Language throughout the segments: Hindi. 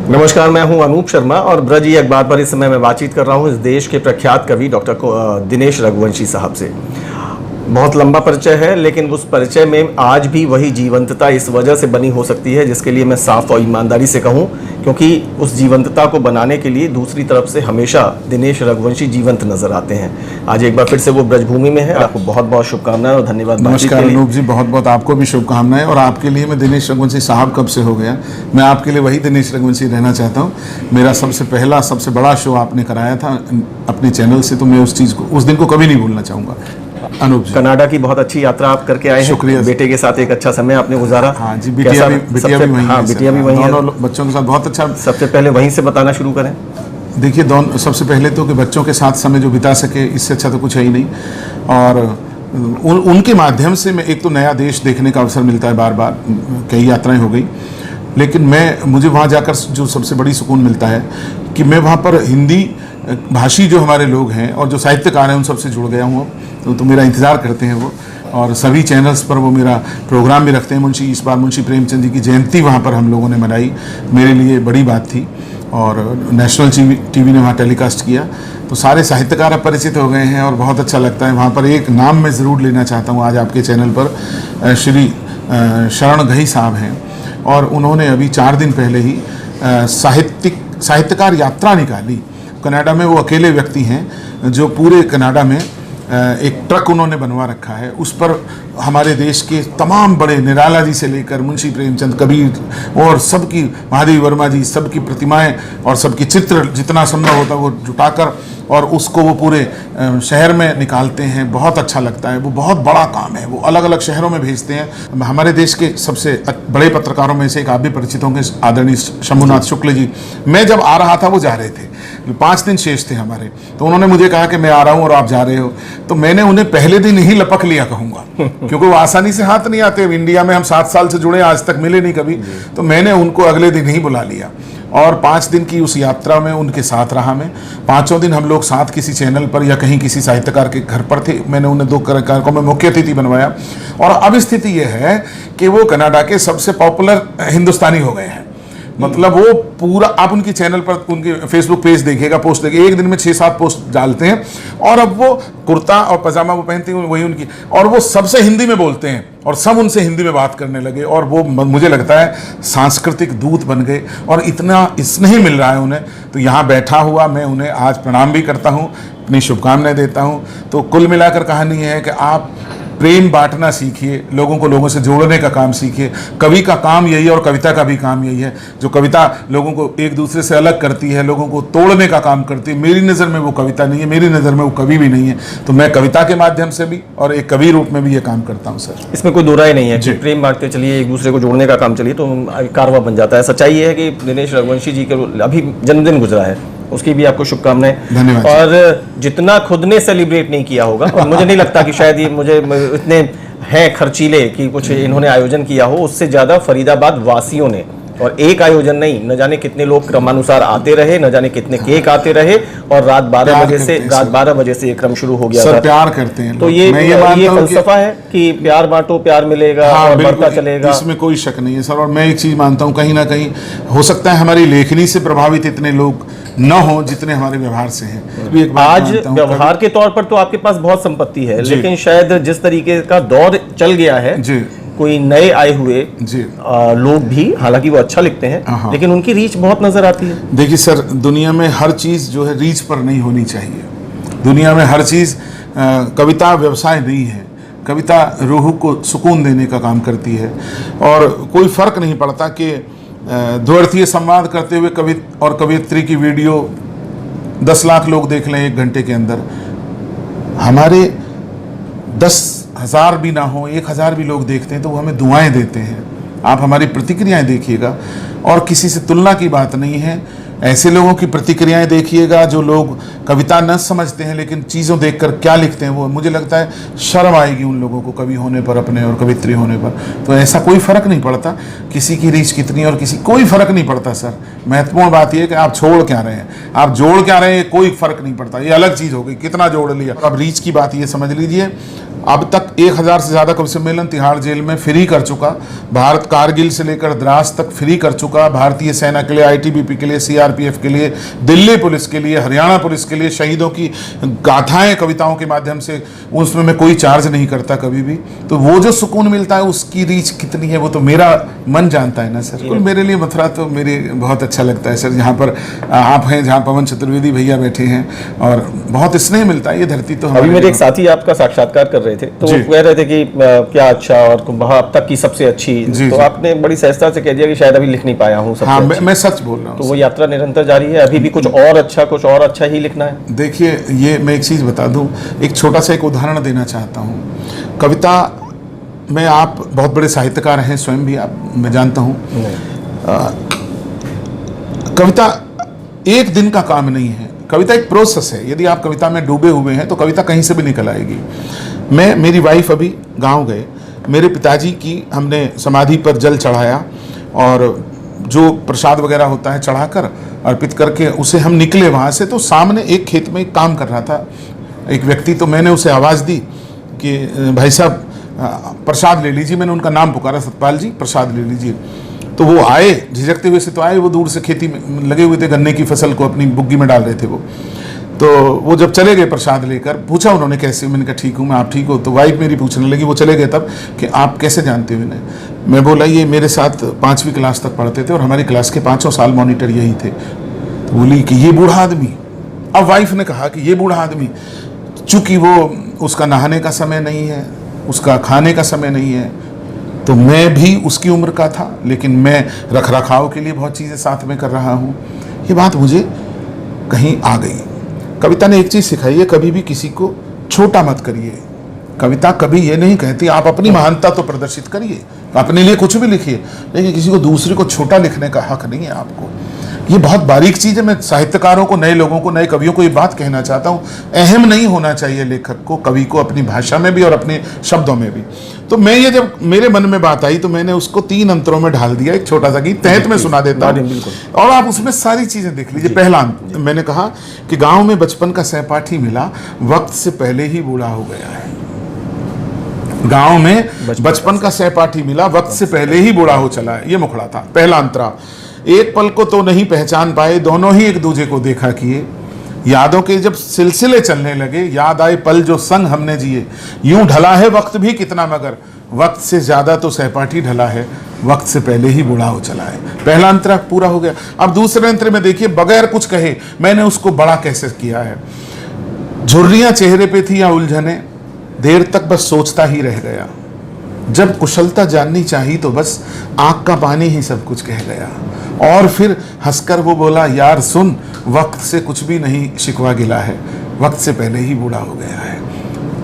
नमस्कार, मैं हूं अनूप शर्मा और ब्रज ई अखबार पर इस समय मैं बातचीत कर रहा हूं इस देश के प्रख्यात कवि डॉक्टर दिनेश रघुवंशी साहब से। बहुत लंबा परिचय है, लेकिन उस परिचय में आज भी वही जीवंतता इस वजह से बनी हो सकती है जिसके लिए मैं साफ और ईमानदारी से कहूं, क्योंकि उस जीवंतता को बनाने के लिए दूसरी तरफ से हमेशा दिनेश रघुवंशी जीवंत नजर आते हैं। आज एक बार फिर से वो ब्रजभूमि में है। आपको बहुत बहुत शुभकामनाएं और धन्यवाद। नमस्कार अनूप जी, बहुत बहुत आपको भी शुभकामनाएं। और आपके लिए मैं दिनेश रघुवंशी साहब कब से हो गया, मैं आपके लिए वही दिनेश रघुवंशी रहना चाहता हूँ। मेरा सबसे पहला सबसे बड़ा शो आपने कराया था अपने चैनल से, तो मैं उस चीज़ को, उस दिन को कभी नहीं भूलना चाहूँगा। अनूप जी, कनाडा की बहुत अच्छी यात्रा आप करके आए हैं। शुक्रिया। बेटे के साथ एक अच्छा समय आपने गुजारा। हाँ जी, बिटिया भी वहीं है। बिटिया भी वहीं है। दोनों बच्चों के साथ बहुत अच्छा। सबसे पहले वहीं से बताना शुरू करें। देखिए, सबसे पहले तो कि बच्चों के साथ समय जो बिता सके, इससे अच्छा तो कुछ है ही नहीं। और उनके माध्यम से मैं एक तो नया देश देखने का अवसर मिलता है, बार बार कई यात्राएं हो गई, लेकिन मुझे वहाँ जाकर जो सबसे बड़ी सुकून मिलता है कि मैं वहाँ पर हिंदी भाषी जो हमारे लोग हैं और जो साहित्यकार हैं उन सबसे जुड़ गया हूँ। तो मेरा इंतज़ार करते हैं वो, और सभी चैनल्स पर वो मेरा प्रोग्राम भी रखते हैं। इस बार मुंशी प्रेमचंद जी की जयंती वहाँ पर हम लोगों ने मनाई, मेरे लिए बड़ी बात थी, और नेशनल टीवी ने वहाँ टेलीकास्ट किया। तो सारे साहित्यकार अब परिचित हो गए हैं और बहुत अच्छा लगता है। वहाँ पर एक नाम मैं ज़रूर लेना चाहता हूँ आज आपके चैनल पर। श्री शरण घई साहब हैं, और उन्होंने अभी 4 दिन पहले ही साहित्यकार यात्रा निकाली। कनाडा में वो अकेले व्यक्ति हैं जो पूरे कनाडा में एक ट्रक उन्होंने बनवा रखा है। उस पर हमारे देश के तमाम बड़े, निराला जी से लेकर मुंशी प्रेमचंद, कबीर और सबकी, महादेवी वर्मा जी, सबकी प्रतिमाएं और सबकी चित्र जितना संभव होता है वो जुटाकर और उसको वो पूरे शहर में निकालते हैं। बहुत अच्छा लगता है, वो बहुत बड़ा काम है। वो अलग अलग शहरों में भेजते हैं। हमारे देश के सबसे बड़े पत्रकारों में से एक आप भी परिचित होंगे, आदरणीय शंभुनाथ शुक्ल जी। मैं जब आ रहा था वो जा रहे थे, 5 दिन शेष थे हमारे, तो उन्होंने मुझे कहा कि मैं आ रहा हूँ और आप जा रहे हो। तो मैंने उन्हें पहले दिन ही लपक लिया कहूँगा, क्योंकि वो आसानी से हाथ नहीं आते। इंडिया में हम 7 साल से जुड़े, आज तक मिले नहीं कभी। तो मैंने उनको अगले दिन ही बुला लिया और 5 दिन की उस यात्रा में उनके साथ रहा मैं। 5 दिन हम लोग साथ किसी चैनल पर या कहीं किसी साहित्यकार के घर पर थे। मैंने उन्हें 2 कार्यक्रमों में मुख्य अतिथि बनवाया, और अब स्थिति यह है कि वो कनाडा के सबसे पॉपुलर हिंदुस्तानी हो गए हैं। मतलब वो पूरा, आप उनकी चैनल पर उनके फेसबुक पेज देखिएगा, पोस्ट देखिए, एक दिन में 6-7 पोस्ट डालते हैं। और अब वो कुर्ता और पजामा वो पहनती हैं, वही उनकी, और वो सबसे हिंदी में बोलते हैं और सब उनसे हिंदी में बात करने लगे। और वो मुझे लगता है सांस्कृतिक दूत बन गए, और इतना स्नेह मिल रहा है उन्हें। तो यहाँ बैठा हुआ मैं उन्हें आज प्रणाम भी करता हूँ, अपनी शुभकामनाएं देता हूँ। तो कुल मिलाकर कहानी है कि आप प्रेम बांटना सीखिए, लोगों को लोगों से जोड़ने का काम सीखिए। कवि का काम यही है और कविता का भी काम यही है। जो कविता लोगों को एक दूसरे से अलग करती है, लोगों को तोड़ने का काम करती है, मेरी नज़र में वो कविता नहीं है, मेरी नज़र में वो कवि भी नहीं है। तो मैं कविता के माध्यम से भी और एक कवि रूप में भी ये काम करता हूँ सर। इसमें कोई दो राय नहीं है कि प्रेम बांटते चलिए, एक दूसरे को जोड़ने का काम चलिए तो कारवा बन जाता है। सच्चाई ये है कि दिनेश रघुवंशी जी के अभी जन्मदिन गुजरा है, उसकी भी आपको शुभकामनाएं। धन्यवाद। और जितना खुद ने सेलिब्रेट नहीं किया होगा, और मुझे नहीं लगता कि शायद ये मुझे इतने हैं खर्चीले कि कुछ इन्होंने आयोजन किया हो, उससे ज्यादा फरीदाबाद वासियों ने, और एक आयोजन नहीं, न जाने कितने लोग क्रमानुसार आते रहे, न जाने कितने केक आते रहे, और रात 12 बजे से ये क्रम शुरू हो गया था। प्यार करते हैं तो ये फलसफा है कि प्यार बांटो, प्यार मिलेगा, हाँ, और बढ़ता चलेगा। इसमें कोई शक नहीं है सर। और मैं एक चीज मानता हूँ, कहीं ना कहीं हो सकता है हमारी लेखनी से प्रभावित इतने लोग न हो जितने हमारे व्यवहार से हैं। आज व्यवहार के तौर पर तो आपके पास बहुत संपत्ति है, लेकिन शायद जिस तरीके का दौर चल गया है, कोई नए आए हुए लोग भी, हालांकि वो अच्छा लिखते हैं, लेकिन उनकी रीच बहुत नजर आती है। देखिए सर, दुनिया में हर चीज जो है रीच पर नहीं होनी चाहिए। दुनिया में हर चीज, कविता व्यवसाय नहीं है। कविता रूह को सुकून देने का काम करती है, और कोई फर्क नहीं पड़ता कि द्वर्थीय संवाद करते हुए कवि और कवियत्री की वीडियो 10 लाख लोग देख लें 1 घंटे के अंदर। हमारे 10,000 भी ना हो, 1,000 भी लोग देखते हैं तो वो हमें दुआएं देते हैं। आप हमारी प्रतिक्रियाएं देखिएगा, और किसी से तुलना की बात नहीं है। ऐसे लोगों की प्रतिक्रियाएं देखिएगा जो लोग कविता न समझते हैं लेकिन चीज़ों देखकर क्या लिखते हैं, वो मुझे लगता है शर्म आएगी उन लोगों को कवि होने पर, अपने, और कवित्री होने पर। तो ऐसा कोई फ़र्क नहीं पड़ता किसी की रीच कितनी और किसी, कोई फ़र्क नहीं पड़ता सर। महत्वपूर्ण बात यह है कि आप छोड़ क्या रहे हैं, आप जोड़ क्या रहे हैं, कोई फर्क नहीं पड़ता। ये अलग चीज हो गई, कितना जोड़ लिया। अब रीच की बात ये समझ लीजिए, अब तक 1000 से ज्यादा कवि सम्मेलन तिहाड़ जेल में फ्री कर चुका। भारत कारगिल से लेकर द्रास तक फ्री कर चुका। भारतीय सेना के लिए, आईटीबीपी के लिए, सीआरपीएफ के लिए, दिल्ली पुलिस के लिए, हरियाणा पुलिस के लिए, शहीदों की गाथाएं कविताओं के माध्यम से, उसमें मैं कोई चार्ज नहीं करता कभी भी। तो वो जो सुकून मिलता है उसकी रीच कितनी है वो तो मेरा मन जानता है ना सर। कुल मेरे लिए मथुरा तो मेरे बहुत अच्छा लगता है सर, जहाँ पर आप हैं, जहाँ पवन चतुर्वेदी भैया बैठे हैं, और बहुत स्नेह मिलता है। ये धरती तो अभी मेरे एक साथी आपका साक्षात्कार कर रहे थे, तो वो कह रहे थे कि क्या अच्छा और वहाँ अब तक की सबसे अच्छी, तो आपने बड़ी सहजता से कह दिया कि शायद अभी लिख नहीं पाया हूँ। हाँ, मैं सच बोल रहा हूँ। तो वो यात्रा निरंतर जारी है, अभी भी कुछ और अच्छा ही लिखना है। देखिए, ये मैं एक चीज़ बता दूँ, एक छोटा सा एक उदाहरण देना चाहता हूँ। कविता में आप बहुत बड़े साहित्यकार हैं, स्वयं भी आप, मैं जानता हूँ। कविता एक दिन का काम नहीं है, कविता एक प्रोसेस है। यदि आप कविता में डूबे हुए हैं तो कविता कहीं से भी निकल आएगी। मेरी वाइफ अभी गांव गए, मेरे पिताजी की हमने समाधि पर जल चढ़ाया, और जो प्रसाद वगैरह होता है चढ़ाकर अर्पित करके उसे हम निकले वहाँ से। तो सामने एक खेत में काम कर रहा था एक व्यक्ति, तो मैंने उसे आवाज़ दी कि भाई साहब प्रसाद ले लीजिए। मैंने उनका नाम पुकारा, सतपाल जी प्रसाद ले लीजिए। तो वो आए, झिझकते हुए से तो आए, वो दूर से खेती में लगे हुए थे, गन्ने की फसल को अपनी बुग्गी में डाल रहे थे वो। तो वो जब चले गए प्रसाद लेकर, पूछा उन्होंने कैसे, मैंने कहा ठीक हूँ मैं, आप ठीक हो? तो वाइफ मेरी पूछने लगी, वो चले गए तब, कि आप कैसे जानते हो इन्हें? मैं बोला ये मेरे साथ 5वीं क्लास तक पढ़ते थे और हमारी क्लास के 5 साल मॉनिटर यही थे। तो बोली कि ये बूढ़ा आदमी। अब वाइफ ने कहा कि ये बूढ़ा आदमी, चूंकि वो उसका नहाने का समय नहीं है, उसका खाने का समय नहीं है, तो मैं भी उसकी उम्र का था, लेकिन मैं रख रखाव के लिए बहुत चीज़ें साथ में कर रहा हूँ। ये बात मुझे कहीं आ गई। कविता ने एक चीज़ सिखाई है, कभी भी किसी को छोटा मत करिए। कविता कभी ये नहीं कहती आप अपनी महानता तो प्रदर्शित करिए, अपने लिए कुछ भी लिखिए, लेकिन किसी को दूसरे को छोटा लिखने का हक नहीं है आपको। ये बहुत बारीक चीज़ है। मैं साहित्यकारों को, नए लोगों को, नए कवियों को ये बात कहना चाहता हूँ, अहम नहीं होना चाहिए लेखक को, कवि को, अपनी भाषा में भी और अपने शब्दों में भी। तो मैं ये जब मेरे मन में बात आई तो मैंने उसको 3 अंतरों में ढाल दिया। एक छोटा सा गीत तहत में सुना देता हूँ और आप उसमें सारी चीज़ें देख लीजिए। पहला अंत मैंने कहा कि गाँव में बचपन का सहपाठी मिला, वक्त से पहले ही बूढ़ा हो गया है। गाँव में बचपन का सहपाठी मिला, वक्त से पहले ही बूढ़ा हो चला है। ये मुखड़ा था पहला अंतरा। एक पल को तो नहीं पहचान पाए, दोनों ही एक दूजे को देखा किए। यादों के जब सिलसिले चलने लगे, याद आए पल जो संग हमने जिए। यूं ढला है वक्त भी कितना, मगर वक्त से ज्यादा तो सहपाठी ढला है, वक्त से पहले ही बूढ़ा हो चला है। पहला अंतरा पूरा हो गया। अब दूसरे अंतरे में देखिए, बगैर कुछ कहे मैंने उसको बड़ा कैसे किया है। झुर्रियां चेहरे पे थी या उलझने, देर तक बस सोचता ही रह गया। जब कुशलता जाननी चाहिए तो बस आंख का पानी ही सब कुछ कह गया। और फिर हंसकर वो बोला, यार सुन, वक्त से कुछ भी नहीं शिकवा गिला है, वक्त से पहले ही बूढ़ा हो गया है।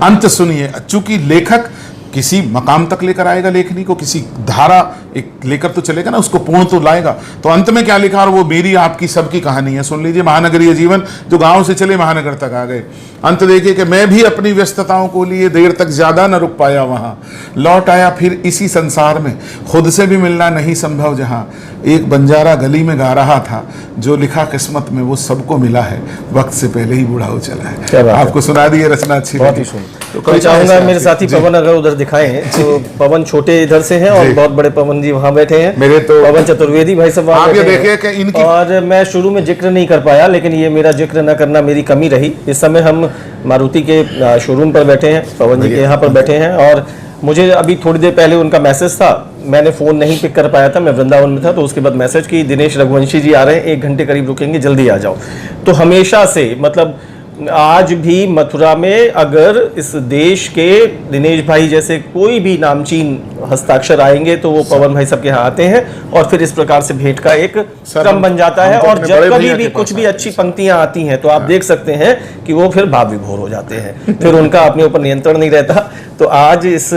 अंत सुनिए। चूंकि लेखक किसी मकाम तक लेकर आएगा लेखनी को, किसी धारा एक लेकर तो चलेगा ना, उसको पूर्ण तो लाएगा। तो अंत में क्या लिखा, और वो मेरी आपकी सबकी कहानी है। सुन लीजिए, महानगरीय जीवन, जो गांव से चले महानगर तक आ गए। अंत देखिए कि मैं भी अपनी व्यस्तताओं को लिए देर तक ज्यादा न रुक पाया, वहां लौट आया फिर इसी संसार में, खुद से भी मिलना नहीं संभव जहां। एक बंजारा गली में गा रहा था, जो लिखा किस्मत में वो सबको मिला है, वक्त से पहले ही बूढ़ा हो चला है। आपको सुना दी रचना अच्छी बहुत ही तो चाहूंगा मेरे साथी पवन अगर उधर दिखाएं तो पवन छोटे इधर से हैं और बहुत बड़े पवन जी वहां बैठे हैं। मेरे तो पवन चतुर्वेदी भाई साहब आप ये देखिए कि इनकी, और मैं शुरू में जिक्र नहीं कर पाया, लेकिन ये मेरा जिक्र न करना मेरी कमी रही। इस समय हम मारुति के शोरूम पर बैठे हैं, पवन जी के यहाँ पर बैठे हैं, और मुझे अभी थोड़ी देर पहले उनका मैसेज था, मैंने फ़ोन नहीं पिक कर पाया था, मैं वृंदावन में था। तो उसके बाद मैसेज की, दिनेश रघुवंशी जी आ रहे हैं, 1 घंटे करीब रुकेंगे, जल्दी आ जाओ। तो हमेशा से, मतलब आज भी मथुरा में अगर इस देश के दिनेश भाई जैसे कोई भी नामचीन हस्ताक्षर आएंगे तो वो पवन भाई सबके यहाँ आते हैं, और फिर इस प्रकार से भेंट का एक क्रम बन जाता है। और जब कभी भी कुछ भी अच्छी पंक्तियां आती हैं तो आप देख सकते हैं कि वो फिर भाव विभोर हो जाते हैं, फिर उनका अपने ऊपर नियंत्रण नहीं रहता। तो आज इस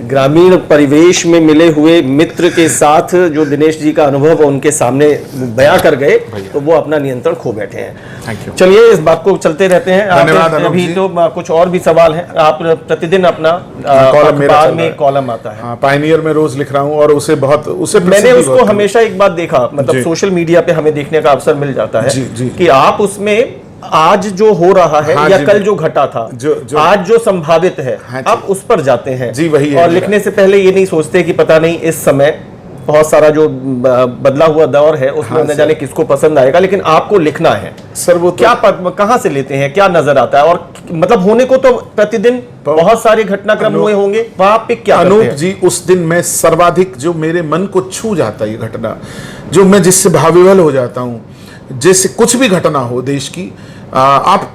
ग्रामीण परिवेश में मिले हुए मित्र के साथ जो दिनेश जी का अनुभव उनके सामने बयां कर गए, तो वो अपना नियंत्रण खो बैठे हैं। Thank you. चलिए इस बात को चलते रहते हैं। धन्यवाद अनूप अभी जी। तो कुछ और भी सवाल हैं। आप प्रतिदिन अपना अखबार में कॉलम आता है। हाँ, पायनियर में रोज लिख रहा हूँ और उसे मैंने प्रसिद्धि उसको बहुत है। हमेशा एक बात देखा, मतलब जी। सोशल मीडिया पे हमें देखने का अवसर मिल जाता है जी, जी। कि आप उसमें आज जो हो रहा है हाँ या जी, कल जो घटा था, आज जो संभावित है, हाँ जी। आप उस पर जाते हैं जी, वही है और मेरा। लिखने से पहले ये नहीं सोचते कि पता नहीं इस समय बहुत सारा जो बदला हुआ दौर है उसमें हाँ, न सर। जाने किसको पसंद आएगा, लेकिन आपको लिखना है। सर वो तो क्या कहाँ से लेते हैं, क्या नजर आता है? और मतलब होने को तो प्रतिदिन बहुत सारे घटनाक्रम हुए होंगे, वहां पे क्या करते अनूप हैं? जी, उस दिन मैं सर्वाधिक जो मेरे मन को छू जाता है ये घटना, जो मैं जिससे भावविवल हो जाता हूँ, जैसे कुछ भी घटना हो देश की, आप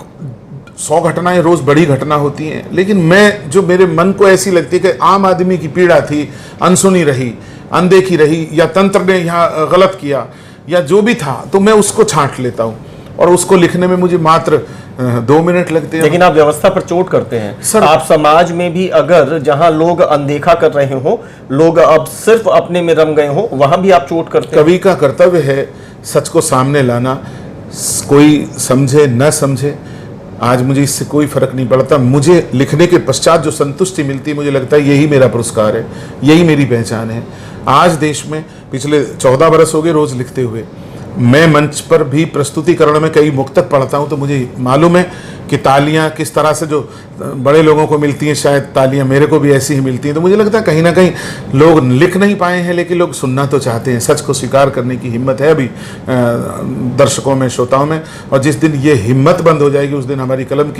100 घटनाएं रोज बड़ी घटना होती हैं, लेकिन मैं जो मेरे मन को ऐसी लगती है कि आम आदमी की पीड़ा थी, अनसुनी रही, अनदेखी रही, या तंत्र ने यहाँ गलत किया या जो भी था, तो मैं उसको छांट लेता हूँ और उसको लिखने में मुझे मात्र 2 मिनट लगते हैं। लेकिन आप व्यवस्था पर चोट करते हैं सर। आप समाज में भी अगर जहां लोग अनदेखा कर रहे हो, लोग अब सिर्फ अपने में रम गए हो, वहां भी आप चोट करते हैं। कवि का कर्तव्य है सच को सामने लाना, कोई समझे न समझे, आज मुझे इससे कोई फर्क नहीं पड़ता। मुझे लिखने के पश्चात जो संतुष्टि मिलती है, मुझे लगता है यही मेरा पुरस्कार है, यही मेरी पहचान है। आज देश में पिछले 14 बरस हो गए रोज लिखते हुए, मैं मंच पर भी प्रस्तुतिकरण में कई मुक्तक पढ़ता हूं, तो मुझे मालूम है कि तालियां किस तरह से जो बड़े लोगों को मिलती हैं, शायद तालियां मेरे को भी ऐसी ही मिलती हैं। तो मुझे लगता है कहीं ना कहीं लोग लिख नहीं पाए हैं, लेकिन लोग सुनना तो चाहते हैं। सच को स्वीकार करने की हिम्मत है अभी दर्शकों में, श्रोताओं में, और जिस दिन ये हिम्मत बंद हो जाएगी उस दिन हमारी कलम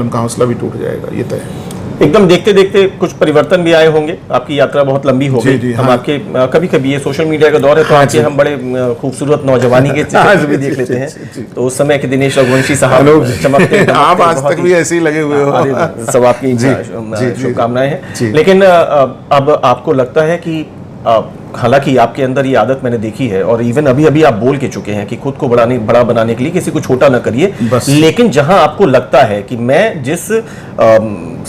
का हौसला भी टूट जाएगा, ये तय है। एकदम देखते देखते कुछ परिवर्तन भी आए होंगे। आपकी यात्रा बहुत लंबी हो गई। जी, हम हाँ। आपके कभी कभी ये सोशल मीडिया का दौर है तो आपके हम बड़े खूबसूरत नौजवानी के चित्र भी देख लेते हैं। तो उस समय के दिनेश रघुवंशी साहब चमकते आप आज बहुत तक ही- भी ऐसे ही लगे हुए हो। अरे, सब आपकी जी, शुभकामनाएं जी। हैं। लेकिन अब आपको लगता है कि हालांकि आपके अंदर ये आदत मैंने देखी है और इवन अभी अभी आप बोल के चुके हैं कि खुद को बड़ा बनाने के लिए किसी को छोटा ना करिए, बस। लेकिन जहां आपको लगता है कि मैं जिस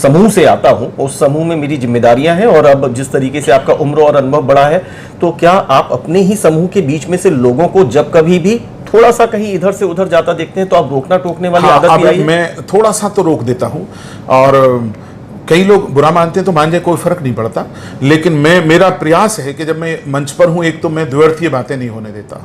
समूह से आता हूं उस समूह में मेरी जिम्मेदारियां हैं और अब जिस तरीके से आपका उम्र और अनुभव बढ़ा है, तो क्या आप अपने ही समूह के बीच में से लोगों को जब कभी भी थोड़ा सा कहीं इधर से उधर जाता देखते हैं तो आप रोकना टोकने वाली हाँ, आदत भी आई अब है? मैं थोड़ा सा तो रोक देता हूँ, और कई लोग बुरा मानते हैं तो मान जाए, कोई फर्क नहीं पड़ता। लेकिन मेरा प्रयास है कि जब मैं मंच पर हूं, एक तो मैं द्व्यर्थीय बातें नहीं होने देता,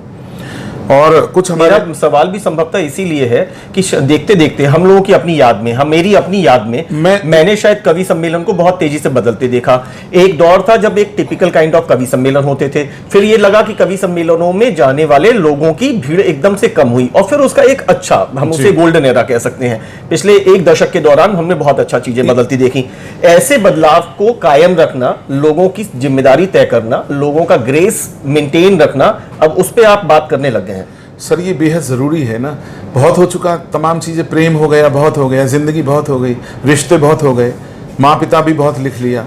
और कुछ मेरा हमारे सवाल भी संभवतः इसीलिए है कि देखते देखते हम लोगों की अपनी याद में, मेरी अपनी याद में मैंने शायद कवि सम्मेलन को बहुत तेजी से बदलते देखा। एक दौर था जब एक टिपिकल काइंड ऑफ कवि सम्मेलन होते थे, फिर ये लगा कि कवि सम्मेलनों में जाने वाले लोगों की भीड़ एकदम से कम हुई और फिर उसका एक अच्छा, हम उसे गोल्डन एरा कह सकते हैं, पिछले 1 दशक के दौरान हमने बहुत अच्छा चीजें बदलती देखी। ऐसे बदलाव को कायम रखना, लोगों की जिम्मेदारी तय करना, लोगों का ग्रेस मेंटेन रखना, अब उस पर आप बात करने लग गए हैं। सर ये बेहद ज़रूरी है ना। बहुत हो चुका, तमाम चीज़ें, प्रेम हो गया, बहुत हो गया, ज़िंदगी बहुत हो गई, रिश्ते बहुत हो गए, माँ पिता भी बहुत लिख लिया।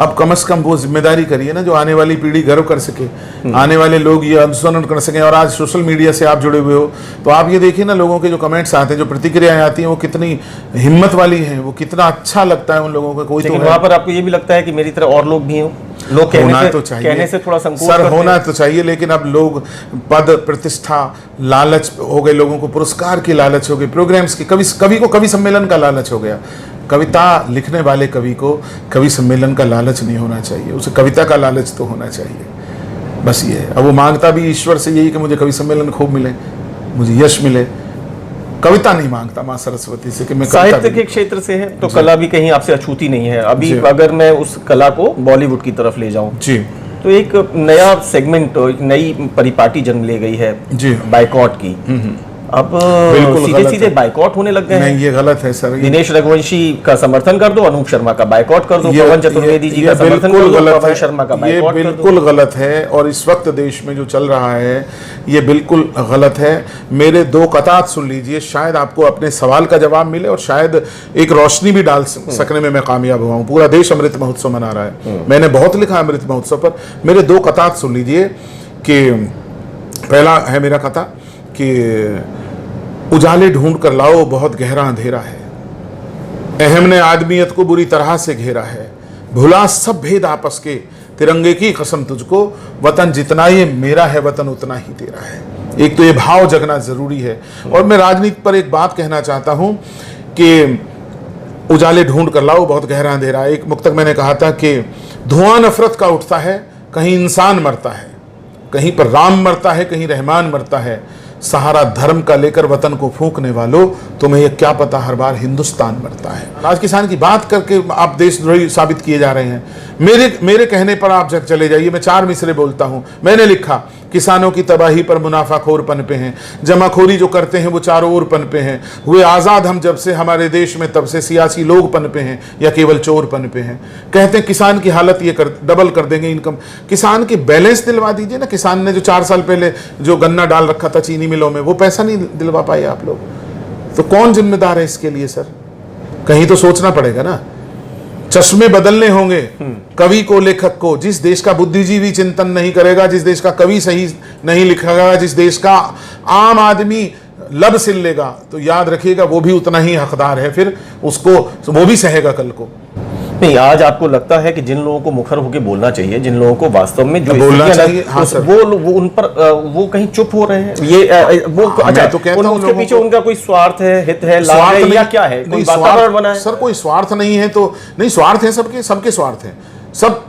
अब कम से कम वो जिम्मेदारी करिए ना जो आने वाली पीढ़ी गर्व कर सके, आने वाले लोग ये अनुसरण कर सकें। और आज सोशल मीडिया से आप जुड़े हुए हो तो आप ये देखिए ना, लोगों के जो कमेंट्स आते हैं, जो प्रतिक्रियाएं आती हैं, वो कितनी हिम्मत वाली हैं, वो कितना अच्छा लगता है उन लोगों का। कोई तो वहां पर आपको ये भी लगता है कि मेरी तरह और लोग भी हों? लोग कहने से थोड़ा संकोच सर, करते होना हैं। तो चाहिए, लेकिन अब लोग पद प्रतिष्ठा, लालच हो गए, लोगों को पुरस्कार की लालच हो गई, प्रोग्राम्स की, कवि को कवि सम्मेलन का लालच हो गया। कविता लिखने वाले कवि को कवि सम्मेलन का लालच नहीं होना चाहिए, उसे कविता का लालच तो होना चाहिए। बस ये है। अब वो मांगता भी ईश्वर से यही कि मुझे कवि सम्मेलन खूब मिले, मुझे यश मिले। कविता नहीं मांगता माँ सरस्वती से कि मैं साहित्य के क्षेत्र से है तो कला भी कहीं आपसे अछूती नहीं है। अभी अगर मैं उस कला को बॉलीवुड की तरफ ले जाऊं जी, तो एक नया सेगमेंट, एक नई परिपाटी जन्म ले गई है जी, बाइकॉट की। अब बिल्कुल सीधे गलत सीधे है। बाइकॉट होने लग गए हैं। नहीं, ये गलत है सर। दिनेश रघुवंशी का समर्थन कर दो, अनूप शर्मा का बाइकॉट कर दो, पवन चतुर्वेदी जी का समर्थन कर दो, पवन शर्मा का ये बाइकॉट कर दो। बिल्कुल गलत है, और इस वक्त देश में जो चल रहा है ये बिल्कुल गलत है। मेरे 2 कतार सुन लीजिए, शायद आपको अपने सवाल का जवाब मिले और शायद एक रोशनी भी डाल सकने में मैं कामयाब हुआ हूँ। पूरा देश अमृत महोत्सव मना रहा है, मैंने बहुत लिखा अमृत महोत्सव पर। मेरे 2 कतार सुन लीजिए कि पहला है मेरा कथा कि उजाले ढूंढ कर लाओ, बहुत गहरा अंधेरा है, अहम ने आदमियत को बुरी तरह से घेरा है, भुला सब भेद आपस के, तिरंगे की कसम तुझको, वतन जितना ये मेरा है वतन उतना ही तेरा है। एक तो ये भाव जगना जरूरी है। और मैं राजनीति पर एक बात कहना चाहता हूं कि उजाले ढूंढ कर लाओ, बहुत गहरा अंधेरा है। एक मुक्तक मैंने कहा था कि धुआं नफरत का उठता है, कहीं इंसान मरता है, कहीं पर राम मरता है, कहीं रहमान मरता है। सहारा धर्म का लेकर वतन को फूंकने वालों, तुम्हें यह क्या पता हर बार हिंदुस्तान मरता है। आज किसान की बात करके आप देशद्रोही साबित किए जा रहे हैं। मेरे कहने पर आप जब चले जाइए, मैं 4 मिसरे बोलता हूं। मैंने लिखा, किसानों की तबाही पर मुनाफाखोर पनपे हैं, जमाखोरी जो करते हैं वो चारों ओर पनपे हैं। हुए आज़ाद हम जब से हमारे देश में, तब से सियासी लोग पनपे हैं या केवल चोर पनपे हैं। कहते हैं किसान की हालत ये डबल कर देंगे इनकम। किसान की बैलेंस दिलवा दीजिए ना। किसान ने जो 4 साल पहले जो गन्ना डाल रखा था चीनी मिलों में, वो पैसा नहीं दिलवा पाए आप लोग, तो कौन जिम्मेदार है इसके लिए सर? कहीं तो सोचना पड़ेगा ना। चश्मे बदलने होंगे कवि को, लेखक को। जिस देश का बुद्धिजीवी चिंतन नहीं करेगा, जिस देश का कवि सही नहीं लिखेगा, जिस देश का आम आदमी लब सिल लेगा, तो याद रखिएगा वो भी उतना ही हकदार है, फिर उसको वो भी सहेगा कल को। नहीं, आज आपको लगता है कि जिन लोगों को मुखर होकर बोलना चाहिए, जिन लोगों को वास्तव में जो बोलना चाहिए, हाँ सर, वो उन पर वो कहीं चुप हो रहे हैं। ये वो अच्छा, तो कहता हूं उसके पीछे उनका कोई स्वार्थ है, हित है, लाभ है या क्या है? कोई वातावरण बना है सर? कोई स्वार्थ नहीं है तो नहीं, स्वार्थ है सबके स्वार्थ है सब।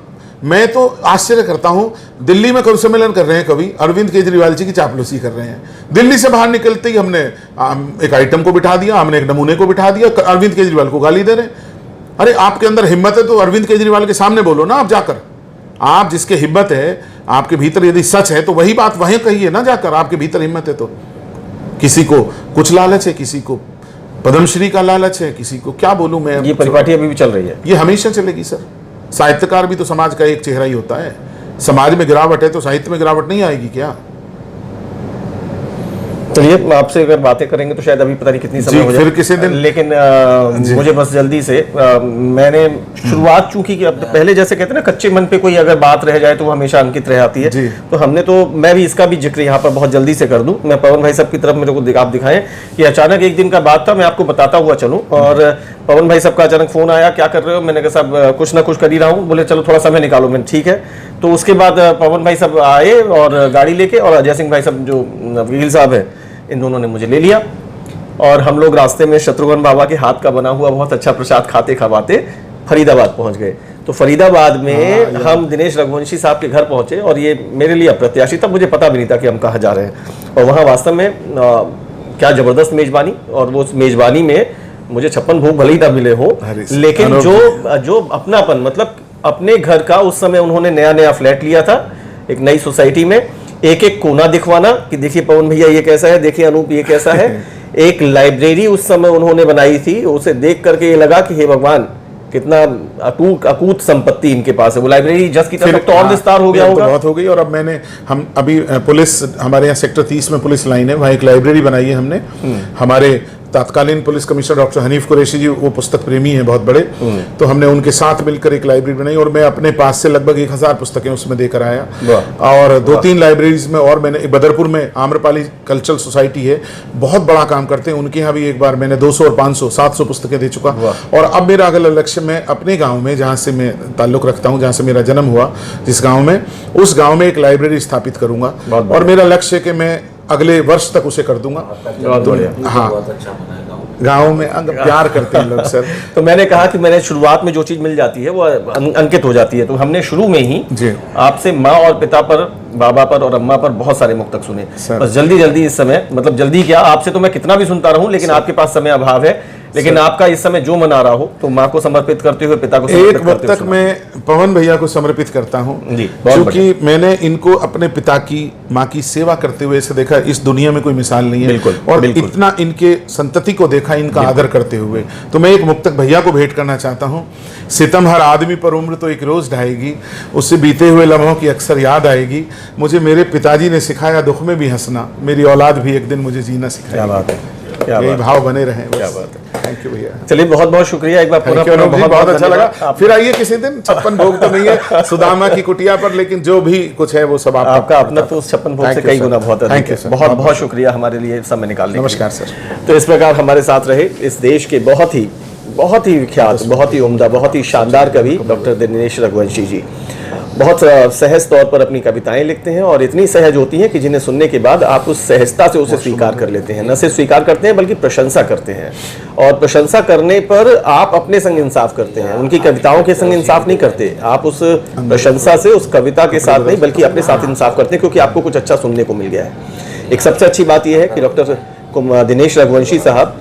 मैं तो आश्चर्य करता हूं, दिल्ली में कवि सम्मेलन कर रहे हैं कवि, अरविंद केजरीवाल जी की चापलूसी कर रहे हैं। दिल्ली से बाहर निकलते ही हमने एक आइटम को बिठा दिया, हमने एक नमूने को बिठा दिया, अरविंद केजरीवाल को गाली दे रहे हैं। अरे आपके अंदर हिम्मत है तो अरविंद केजरीवाल के सामने बोलो ना आप जाकर। आप जिसके हिम्मत है, आपके भीतर यदि सच है तो वही बात वहीं कहिए ना जाकर। आपके भीतर हिम्मत है तो। किसी को कुछ लालच है, किसी को पद्मश्री का लालच है, किसी को क्या बोलूं मैं। ये परिपाटी अभी भी चल रही है, ये हमेशा चलेगी सर। साहित्यकार भी तो समाज का एक चेहरा ही होता है। समाज में गिरावट है तो साहित्य में गिरावट नहीं आएगी क्या? चलिए, आपसे अगर बातें करेंगे तो शायद अभी पता नहीं कितनी समय हो जाए, फिर किसी दिन। लेकिन मुझे बस जल्दी से मैंने शुरुआत, चूंकि कि अब पहले जैसे कहते हैं ना, कच्चे मन पे कोई अगर बात रह जाए तो वो हमेशा अंकित रह आती है। तो हमने तो, मैं भी इसका भी जिक्र यहाँ पर बहुत जल्दी से कर दूं। मैं पवन भाई साहब की तरफ मेरे को आप दिखाएं कि अचानक एक दिन का बात था, मैं आपको बताता हुआ चलूँ। और पवन भाई साहब का अचानक फोन आया, क्या कर रहे हो? मैंने कहा साहब कुछ ना कुछ कर ही रहा हूँ। बोले चलो थोड़ा समय निकालो। मैंने ठीक है। तो उसके बाद पवन भाई साहब आए और गाड़ी लेके, और अजय सिंह भाई साहब जो वकील साहब है, इन दोनों ने मुझे ले लिया और हम लोग रास्ते में शत्रुघ्न बाबा के हाथ का बना हुआ बहुत अच्छा प्रसाद खाते खवाते फरीदाबाद पहुंच गए। तो फरीदाबाद में हम दिनेश रघुवंशी साहब के घर पहुंचे और ये मेरे लिए अप्रत्याशित था, मुझे पता भी नहीं था कि हम कहाँ जा रहे हैं। और वहाँ वास्तव में क्या जबरदस्त मेजबानी, और वो मेजबानी में मुझे 56 भोग भले ही ना मिले हो, लेकिन जो अपनापन, मतलब अपने घर का, उस समय उन्होंने नया फ्लैट लिया था एक नई सोसाइटी में, एक एक कोना दिखवाना कि देखिए पवन भैया ये कैसा है, देखिए अनूप ये कैसा है। एक लाइब्रेरी उस समय उन्होंने बनाई थी, उसे देख करके ये लगा कि हे भगवान, कितना अकूत संपत्ति इनके पास है। वो लाइब्रेरी जस्ट की तरफ तो और विस्तार हो गया होगा। बहुत हो गई। और अब हम अभी पुलिस, हमारे यहाँ सेक्टर 30 में पुलिस लाइन है, वहाँ एक लाइब्रेरी बनाई है हमने। हमारे तत्कालीन police commissioner doctor Hanif Qureshi ji, वो पुस्तक प्रेमी हैं बहुत बड़े, तो हमने उनके साथ मिलकर एक लाइब्रेरी बनाई और मैं अपने पास से लगभग 1000 पुस्तकें उसमें देकर आया। और 2-3 लाइब्रेरीज में, और मैंने बदरपुर में आम्रपाली कल्चरल सोसाइटी है, बहुत बड़ा काम करते हैं, उनके यहाँ भी एक बार मैंने 200 और 500 700 पुस्तकें दे चुका। और अब मेरा अगला लक्ष्य, मैं अपने गाँव में, जहाँ से मैं ताल्लुक रखता हूँ, जहाँ से मेरा जन्म हुआ, जिस गाँव में, उस गाँव में एक लाइब्रेरी स्थापित करूंगा और मेरा लक्ष्य है कि मैं अगले वर्ष तक उसे कर दूंगा। हाँ, गाँव में प्यार करते हैं लोग सर। तो मैंने कहा कि मैंने शुरुआत में जो चीज मिल जाती है वो अंकित हो जाती है। तो हमने शुरू में ही आपसे माँ और पिता पर, बाबा पर और अम्मा पर बहुत सारे मुक्तक सुने। बस जल्दी इस समय, मतलब जल्दी क्या, आपसे तो मैं कितना भी सुनता रहूं, लेकिन आपके पास समय अभाव है। लेकिन आपका इस समय जो मन आ रहा हो, तो माँ को समर्पित करते हुए, पिता को समर्पित करते हुए। एक मुक्तक मैं पवन भैया को समर्पित करता हूँ, क्योंकि मैंने इनको अपने पिता की, माँ की सेवा करते हुए ऐसे देखा, इस दुनिया में कोई मिसाल नहीं है। और इतना इनके संतति को देखा, इनका आदर करते हुए। तो मैं एक मुक्तक भैया को भेंट करना चाहता हूँ। सितम हर आदमी पर उम्र तो एक रोज ढाएगी, उससे बीते हुए लम्हों की अक्सर याद आएगी। मुझे मेरे पिताजी ने सिखाया दुख में भी हंसना, मेरी औलाद भी एक दिन मुझे जीना सिखाएगी। क्या बात है, यही भाव बने रहे। क्या बात है। थैंक यू भैया। चलिए, बहुत बहुत शुक्रिया एक बार, बहुत अच्छा लगा। फिर आइए किसी दिन। 56 भोग तो नहीं है सुदामा की कुटिया पर, लेकिन जो भी कुछ है वो सब आपका अपना, तो 56 भोग से कई गुना बहुत अधिक है। बहुत बहुत शुक्रिया हमारे लिए समय निकालने। नमस्कार सर। तो इस प्रकार हमारे साथ रहे इस देश के बहुत ही बहुत ही विख्यात, बहुत ही उम्दा, बहुत ही शानदार कवि डॉक्टर दिनेश रघुवंशी जी बहुत सहज तौर पर अपनी कविताएं लिखते हैं और इतनी सहज होती हैं कि जिन्हें सुनने के बाद आप उस सहजता से उसे स्वीकार कर लेते हैं। न सिर्फ स्वीकार करते हैं बल्कि प्रशंसा करते हैं, और प्रशंसा करने पर आप अपने संग इंसाफ करते हैं, उनकी कविताओं के संग इंसाफ नहीं करते। आप उस प्रशंसा से उस कविता के साथ नहीं बल्कि अपने साथ इंसाफ करते हैं, क्योंकि आपको कुछ अच्छा सुनने को मिल गया है। एक सबसे अच्छी बात यह है कि डॉक्टर दिनेश रघुवंशी साहब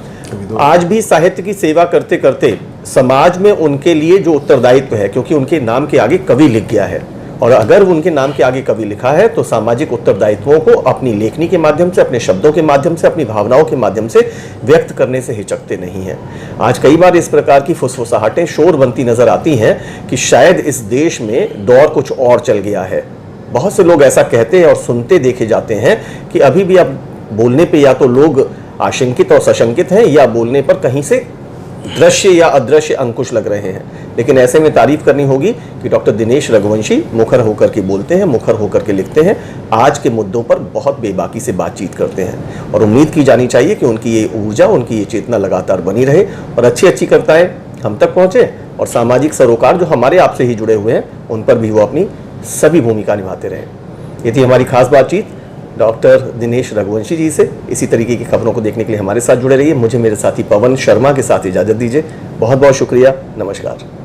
आज भी साहित्य की सेवा करते करते समाज में उनके लिए जो उत्तरदायित्व है, क्योंकि उनके नाम के आगे कवि लिख गया है, और अगर उनके नाम के आगे कवि लिखा है तो सामाजिक उत्तरदायित्वों को अपनी लेखनी के माध्यम से, अपने शब्दों के माध्यम से, अपनी भावनाओं के माध्यम से व्यक्त करने से हिचकते नहीं हैं। आज कई बार इस प्रकार की फुसफुसाहटें शोर बनती नजर आती हैं कि शायद इस देश में दौर कुछ और चल गया है। बहुत से लोग ऐसा कहते हैं और सुनते देखे जाते हैं कि अभी भी अब बोलने पे या तो लोग आशंकित और सशंकित हैं, या बोलने पर कहीं से दृश्य या अदृश्य अंकुश लग रहे हैं। लेकिन ऐसे में तारीफ करनी होगी कि डॉक्टर दिनेश रघुवंशी मुखर होकर के बोलते हैं, मुखर होकर के लिखते हैं, आज के मुद्दों पर बहुत बेबाकी से बातचीत करते हैं, और उम्मीद की जानी चाहिए कि उनकी ये ऊर्जा, उनकी ये चेतना लगातार बनी रहे और अच्छी अच्छी कविताएं हम तक पहुँचे, और सामाजिक सरोकार जो हमारे आपसे ही जुड़े हुए हैं उन पर भी वो अपनी सभी भूमिका निभाते रहें। ये थी हमारी खास बातचीत डॉक्टर दिनेश रघुवंशी जी से। इसी तरीके की खबरों को देखने के लिए हमारे साथ जुड़े रहिए। मुझे मेरे साथी पवन शर्मा के साथ इजाज़त दीजिए। बहुत बहुत शुक्रिया। नमस्कार।